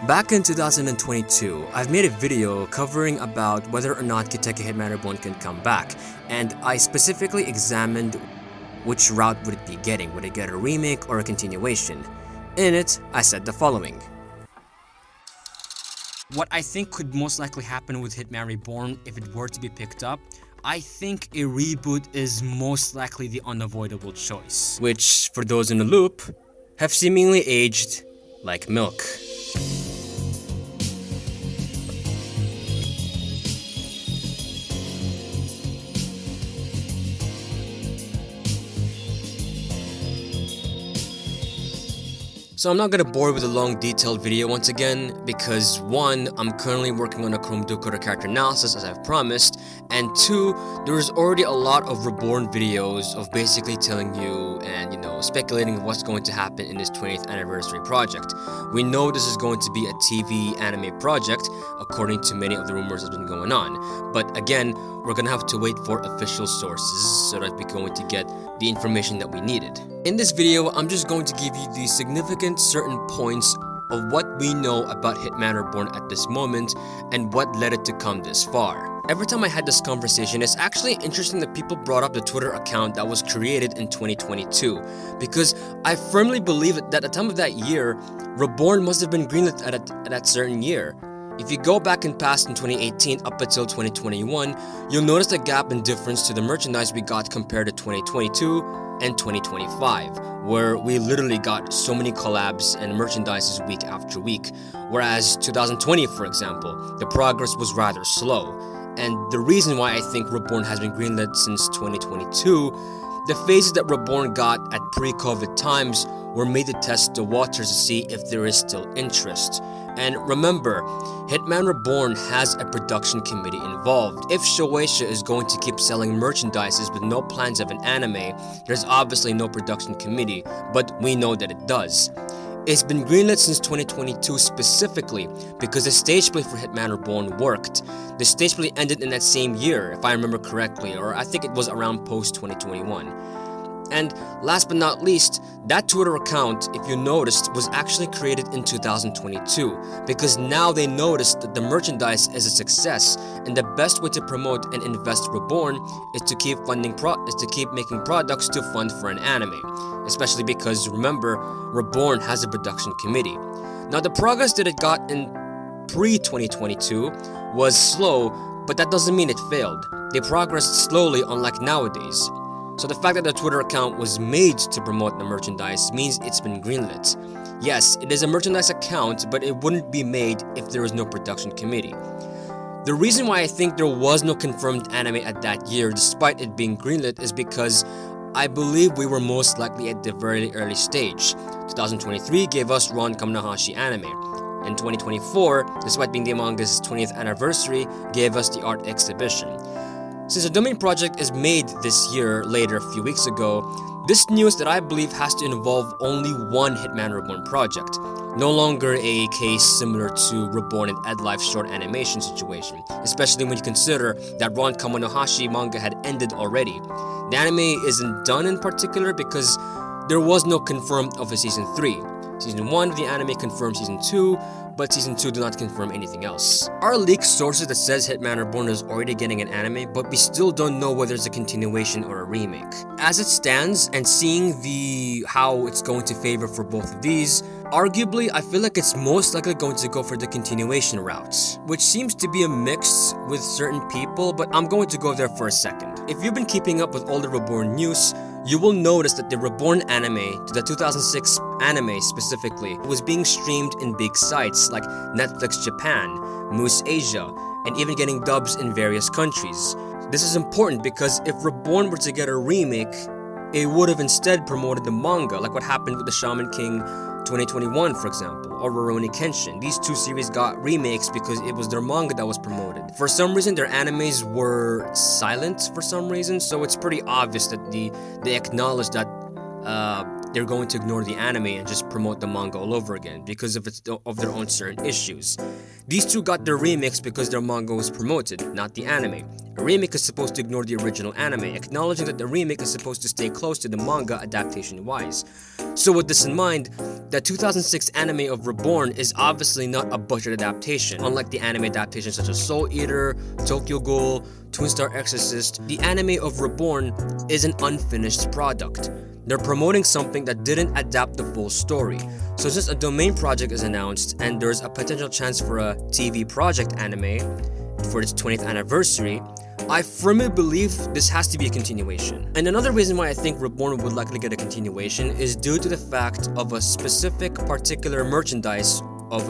Back in 2022, I've made a video covering about whether or not Katekyo Hitman Reborn can come back, and I specifically examined which route would it be getting. Would it get a remake or a continuation? In it, I said the following. What I think could most likely happen with Hitman Reborn if it were to be picked up, I think a reboot is most likely the unavoidable choice, which, for those in the loop, have seemingly aged like milk. So I'm not gonna bore with a long detailed video once again, because 1, I'm currently working on a Chrome Decoder character analysis as I've promised, and 2, there's already a lot of Reborn videos of basically telling you and speculating what's going to happen in this 20th anniversary project. We know this is going to be a TV anime project, according to many of the rumors that have been going on, but again, we're gonna have to wait for official sources so that we're going to get the information that we needed. In this video, I'm just going to give you the significant certain points of what we know about Hitman Reborn at this moment and what led it to come this far. Every time I had this conversation, it's actually interesting that people brought up the Twitter account that was created in 2022, because I firmly believe that at the time of that year, Reborn must have been greenlit at that certain year. If you go back in past in 2018 up until 2021, you'll notice the gap in difference to the merchandise we got compared to 2022 and 2025, where we literally got so many collabs and merchandises week after week, whereas 2020, for example, the progress was rather slow. And the reason why I think Reborn has been greenlit since 2022, the phases that Reborn got at pre-COVID times were made to test the waters to see if there is still interest. And remember, Hitman Reborn has a production committee involved. If Shueisha is going to keep selling merchandises with no plans of an anime, there's obviously no production committee, but we know that it does. It's been greenlit since 2022 specifically because the stage play for Hitman Reborn worked. The stage play ended in that same year, if I remember correctly, or I think it was around post-2021. And last but not least, that Twitter account, if you noticed, was actually created in 2022 because now they noticed that the merchandise is a success, and the best way to promote and invest Reborn is to keep making products to fund for an anime, especially because remember, Reborn has a production committee. Now the progress that it got in pre-2022 was slow, but that doesn't mean it failed. They progressed slowly, unlike nowadays. So the fact that the Twitter account was made to promote the merchandise means it's been greenlit. Yes, it is a merchandise account, but it wouldn't be made if there was no production committee. The reason why I think there was no confirmed anime at that year, despite it being greenlit, is because I believe we were most likely at the very early stage. 2023 gave us Ron Kamnahashi anime. And 2024, despite being the manga's 20th anniversary, gave us the art exhibition. Since the Domain project is made this year, later a few weeks ago, this news that I believe has to involve only one Hitman Reborn project, no longer a case similar to Reborn and Ed Life's short animation situation, especially when you consider that Ron Kamanohashi manga had ended already. The anime isn't done in particular because there was no confirmed of a Season 3. Season 1 of the anime confirmed Season 2, but Season 2 do not confirm anything else. Our leaked sources that says Hitman Reborn is already getting an anime, but we still don't know whether it's a continuation or a remake. As it stands, and seeing how it's going to favor for both of these, arguably I feel like it's most likely going to go for the continuation route, which seems to be a mix with certain people, but I'm going to go there for a second. If you've been keeping up with all the Reborn news, you will notice that the Reborn anime, to the 2006 anime specifically, was being streamed in big sites like Netflix Japan, Moose Asia, and even getting dubs in various countries. This is important because if Reborn were to get a remake, it would have instead promoted the manga, like what happened with the Shaman King 2021, for example, or Rurouni Kenshin. These two series got remakes because it was their manga that was promoted. For some reason, their animes were silent for some reason, so it's pretty obvious that they acknowledge that they're going to ignore the anime and just promote the manga all over again because of their own certain issues. These two got their remakes because their manga was promoted, not the anime. A remake is supposed to ignore the original anime, acknowledging that the remake is supposed to stay close to the manga adaptation-wise. So with this in mind, the 2006 anime of Reborn is obviously not a budget adaptation. Unlike the anime adaptations such as Soul Eater, Tokyo Ghoul, Twin Star Exorcist, the anime of Reborn is an unfinished product. They're promoting something that didn't adapt the full story. So since a domain project is announced and there's a potential chance for a TV project anime for its 20th anniversary, I firmly believe this has to be a continuation. And another reason why I think Reborn would likely get a continuation is due to the fact of a specific particular merchandise of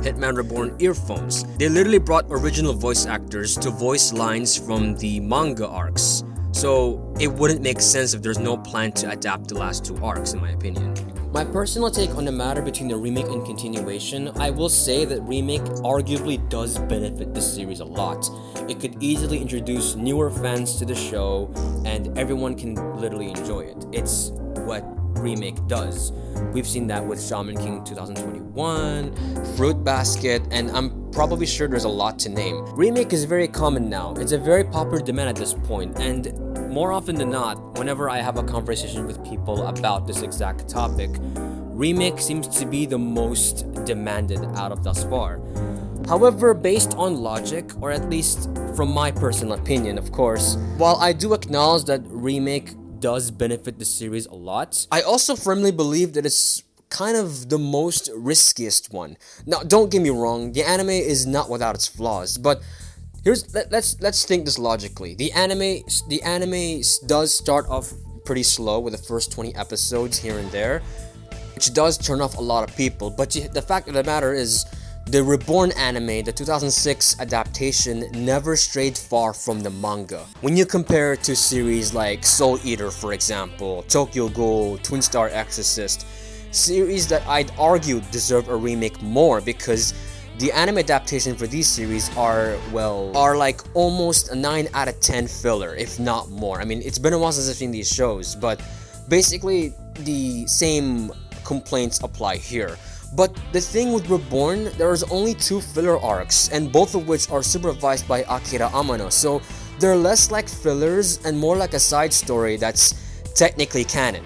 Hitman Reborn earphones. They literally brought original voice actors to voice lines from the manga arcs. So it wouldn't make sense if there's no plan to adapt the last two arcs, in my opinion. My personal take on the matter between the remake and continuation, I will say that remake arguably does benefit this series a lot. It could easily introduce newer fans to the show and everyone can literally enjoy it. It's what remake does. We've seen that with Shaman King 2021, Fruit Basket, and I'm probably sure there's a lot to name. Remake is very common now. It's a very popular demand at this point, and more often than not, whenever I have a conversation with people about this exact topic, remake seems to be the most demanded out of thus far. However, based on logic, or at least from my personal opinion, of course, while I do acknowledge that remake does benefit the series a lot, I also firmly believe that it's kind of the most riskiest one. Now, don't get me wrong, the anime is not without its flaws, but let's think this logically. The anime does start off pretty slow with the first 20 episodes here and there, which does turn off a lot of people, but the fact of the matter is, the Reborn anime, the 2006 adaptation, never strayed far from the manga. When you compare it to series like Soul Eater, for example, Tokyo Ghoul, Twin Star Exorcist, series that I'd argue deserve a remake more because the anime adaptation for these series are like almost a 9 out of 10 filler, if not more. I mean, it's been a while since I've seen these shows, but basically the same complaints apply here. But the thing with Reborn, there's only 2 filler arcs, and both of which are supervised by Akira Amano, so they're less like fillers and more like a side story that's technically canon,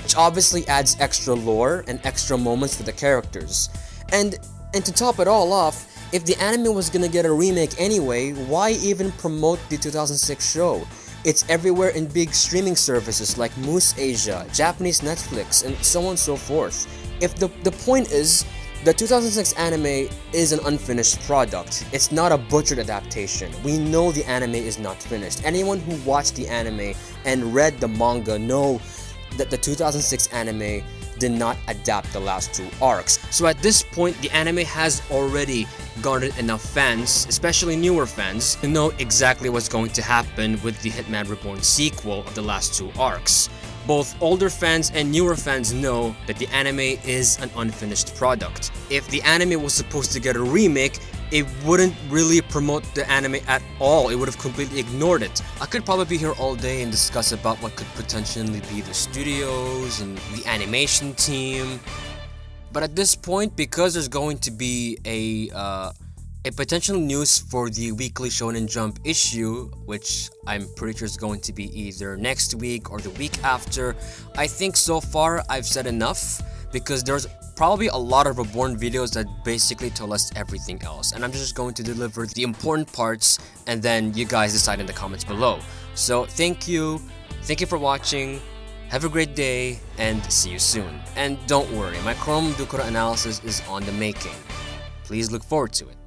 which obviously adds extra lore and extra moments for the characters. And to top it all off, if the anime was gonna get a remake anyway, why even promote the 2006 show? It's everywhere in big streaming services like Moose Asia, Japanese Netflix, and so on and so forth. If the point is, the 2006 anime is an unfinished product. It's not a butchered adaptation. We know the anime is not finished. Anyone who watched the anime and read the manga know that the 2006 anime did not adapt the last 2 arcs. So at this point, the anime has already garnered enough fans, especially newer fans, to know exactly what's going to happen with the Hitman Reborn sequel of the last 2 arcs. Both older fans and newer fans know that the anime is an unfinished product. If the anime was supposed to get a remake, it wouldn't really promote the anime at all. It would have completely ignored it. I could probably be here all day and discuss about what could potentially be the studios and the animation team. But at this point, because there's going to be a potential news for the weekly Shonen Jump issue, which I'm pretty sure is going to be either next week or the week after, I think so far I've said enough, because there's probably a lot of Reborn videos that basically tell us everything else, and I'm just going to deliver the important parts, and then you guys decide in the comments below. So thank you for watching, have a great day, and see you soon. And don't worry, my Chrome Dukura analysis is on the making. Please look forward to it.